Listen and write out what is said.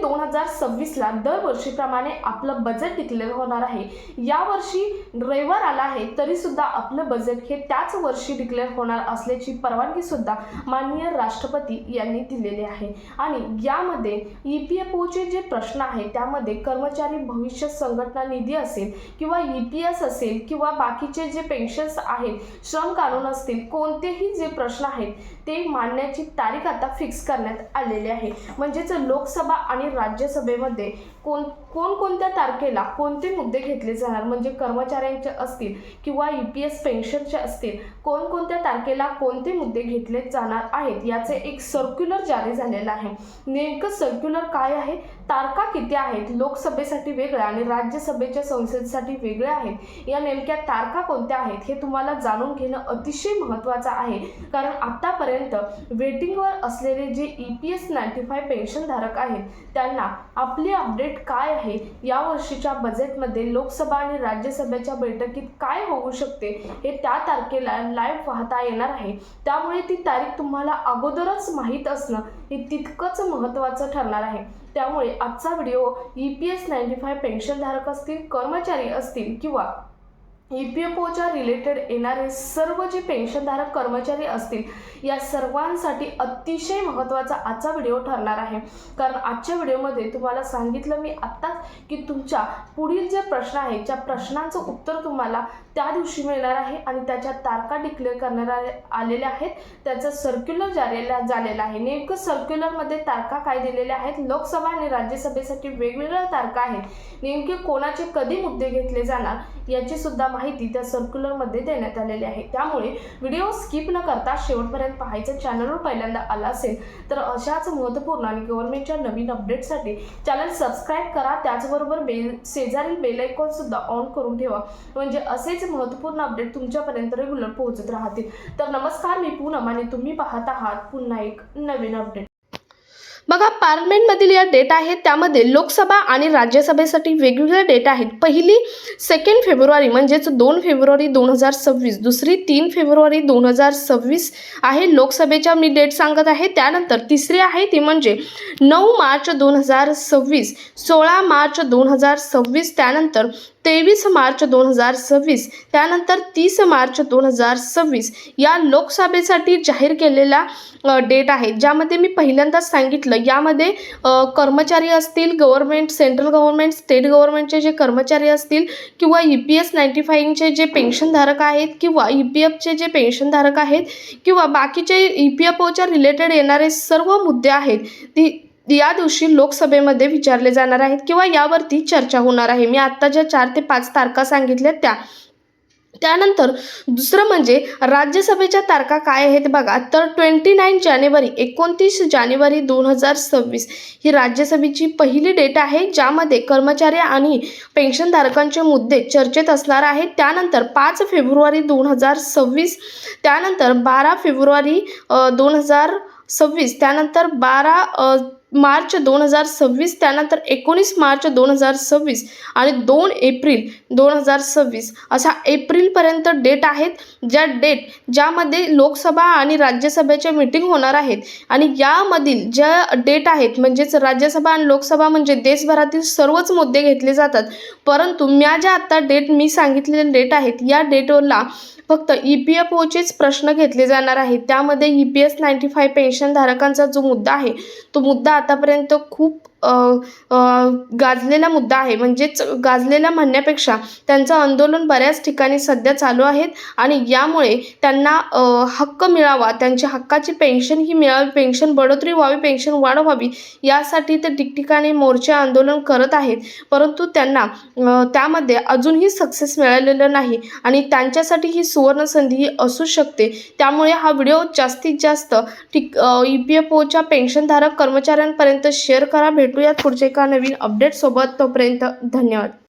2026ला दरवर्षीप्रमाणे आपलं budget declare होणार आहे। यावर्षी रविवार आला आहे तरी सुद्धा आपलं बजेट हे त्याच वर्षी डिक्लेअर होणार असल्याची परवानगी सुद्धा माननीय राष्ट्रपती यांनी दिलेली आहे। आणि यामध्ये EPFOचे जे प्रश्न आहेत त्यामध्ये कर्मचारी भविष्य संघटना निधी असेल किंवा EPS असेल किंवा बाकीचे जे पेन्शन्स आहेत, श्रम कानून असतील, कोणतेही जे प्रश्न आहेत ते मांडण्याची तारीख आता फिक्स करण्यात आलेली आहे। म्हणजेच लोकसभा आणि राज्यसभेमध्ये कोणत्या तारखेला कोणते मुद्दे घेतले जाणार, म्हणजे कर्मचाऱ्यांचे असतील किंवा EPS पेन्शनचे असतील, कोणत्या तारखेला कोणते मुद्दे घेतले जाणार आहेत याचे एक सर्क्युलर जारी झालेला आहे। नेमकं सर्क्युलर काय आहे, तारखा किती आहेत, लोकसभेसाठी वेगळ्या आणि राज्यसभेच्या संसदेसाठी वेगळ्या आहेत, या नेमक्या तारखा कोणत्या आहेत हे तुम्हाला जाणून घेणं अतिशय महत्त्वाचं आहे। कारण आतापर्यंत वेटिंगवर असलेले जे EPS 95 पेन्शनधारक आहेत त्यांना आपली अपडेट काय आहे, या वर्षीच्या बजेटमध्ये लोकसभा आणि राज्यसभेच्या बैठकीत काय होऊ शकते हे त्या तारखेला लाईव्ह पाहता येणार आहे। त्यामुळे ती तारीख तुम्हाला अगोदरच माहीत असणं हे तितकंच महत्त्वाचं ठरणार आहे। त्यामुळे आजचा व्हिडिओ EPS 95 पेन्शनधारक असतील, कर्मचारी असतील किंवा EPFOच्या रिलेटेड येणारे सर्व जे पेन्शनधारक कर्मचारी असतील या सर्वांसाठी अतिशय महत्त्वाचा आजचा व्हिडिओ ठरणार आहे। कारण आजच्या व्हिडिओमध्ये तुम्हाला सांगितलं मी आत्ताच की तुमच्या पुढील जे प्रश्न आहेत त्या प्रश्नांचं उत्तर तुम्हाला त्या दिवशी मिळणार आहे आणि त्याच्या तारखा डिक्लेअर करण्यात आलेल्या आहेत, त्याचं सर्क्युलर झालेलं आहे। नेमकं सर्क्युलरमध्ये तारखा काय दिलेल्या आहेत, लोकसभा आणि राज्यसभेसाठी वेगवेगळ्या तारखा आहेत, नेमके कोणाचे कधी मुद्दे घेतले जाणार याची सुद्धा माहिती त्या सर्क्युलरमध्ये देण्यात आलेली आहे। त्यामुळे व्हिडिओ स्किप न करता शेवटपर्यंत पाहायचं। चॅनलवर पहिल्यांदा आला असेल तर अशाच महत्त्वपूर्ण आणि गव्हर्नमेंटच्या नवीन अपडेट्ससाठी चॅनल सबस्क्राईब करा, त्याचबरोबर शेजारील बेल आयकॉन सुद्धा ऑन करून ठेवा, म्हणजे असेच महत्त्वपूर्ण अपडेट तुमच्यापर्यंत रेग्युलर पोहोचत राहतील। तर नमस्कार, मी पूनम आणि तुम्ही पाहत आहात पुन्हा एक नवीन अपडेट। बघा, पार्लमेंटमधील या डेट आहेत त्यामध्ये लोकसभा आणि राज्यसभेसाठी वेगवेगळ्या डेट आहेत। पहिली 2 फेब्रुवारी म्हणजेच 2 फेब्रुवारी 2026, दुसरी 3 फेब्रुवारी 2026 आहे लोकसभेच्या मी डेट सांगत आहे। त्यानंतर तिसरी आहे ती म्हणजे 9 मार्च 2026, 16 मार्च 2026, त्यानंतर 23 मार्च 2026, त्यानंतर 30 मार्च 2026 या लोकसभेसाठी जाहीर केलेला डेट आहे। ज्यामध्ये मी पहिल्यांदाच सांगितलं यामध्ये कर्मचारी असतील, गव्हर्नमेंट, सेंट्रल गव्हर्नमेंट, स्टेट गव्हर्नमेंटचे जे कर्मचारी असतील किंवा EPS 95चे जे पेन्शनधारक आहेत किंवा EPFचे जे पेन्शनधारक आहेत किंवा बाकीचे EPFOच्या रिलेटेड येणारे सर्व मुद्दे आहेत ती या दिवशी लोकसभेमध्ये विचारले जाणार आहेत किंवा यावरती चर्चा होणार आहे। मी आत्ता ज्या 4 ते 5 तारखा सांगितल्या त्यानंतर दुसरं म्हणजे राज्यसभेच्या तारखा काय आहेत बघा, तर 29 जानेवारी 2026 ही राज्यसभेची पहिली डेट आहे, ज्यामध्ये कर्मचारी आणि पेन्शनधारकांचे मुद्दे चर्चेत असणार आहेत। त्यानंतर 5 फेब्रुवारी 2026, त्यानंतर 12 फेब्रुवारी 2026, त्यानंतर 12 मार्च 2026, त्यानंतर 19 मार्च 2026 आणि 2 एप्रिल 2026 अशा एप्रिलपर्यंत डेट आहेत, ज्यामध्ये लोकसभा आणि राज्यसभेच्या मीटिंग होणार आहेत। आणि यामधील ज्या डेट आहेत म्हणजेच राज्यसभा आणि लोकसभा म्हणजे देशभरातील सर्वच मुद्दे घेतले जातात, परंतु ज्या आत्ता डेट मी सांगितलेले डेट आहेत या डेटवरला फक्त EPFOचेच प्रश्न घेतले जाणार आहेत। त्यामध्ये EPS 95 पेन्शनधारकांचा जो मुद्दा आहे तो मुद्दा आतापर्यंत खूप गाजलेला मुद्दा आहे, म्हणजेच गाजलेला म्हणण्यापेक्षा त्यांचं आंदोलन बऱ्याच ठिकाणी सध्या चालू आहेत आणि यामुळे त्यांना हक्क मिळावा, त्यांच्या हक्काची पेन्शन ही मिळावी, पेन्शन बढोतरी व्हावी, पेन्शन वाढ व्हावी यासाठी ते ठिकठिकाणी मोर्चे आंदोलन करत आहेत, परंतु त्यांना त्यामध्ये अजूनही सक्सेस मिळालेलं नाही आणि त्यांच्यासाठी ही सुवर्णसंधी असू शकते। त्यामुळे हा व्हिडिओ जास्तीत जास्त EPFOच्या पेन्शनधारक कर्मचाऱ्यांपर्यंत शेअर करा। भेटूयात पुढच्या एका नवीन अपडेट सोबत, तोपर्यंत धन्यवाद।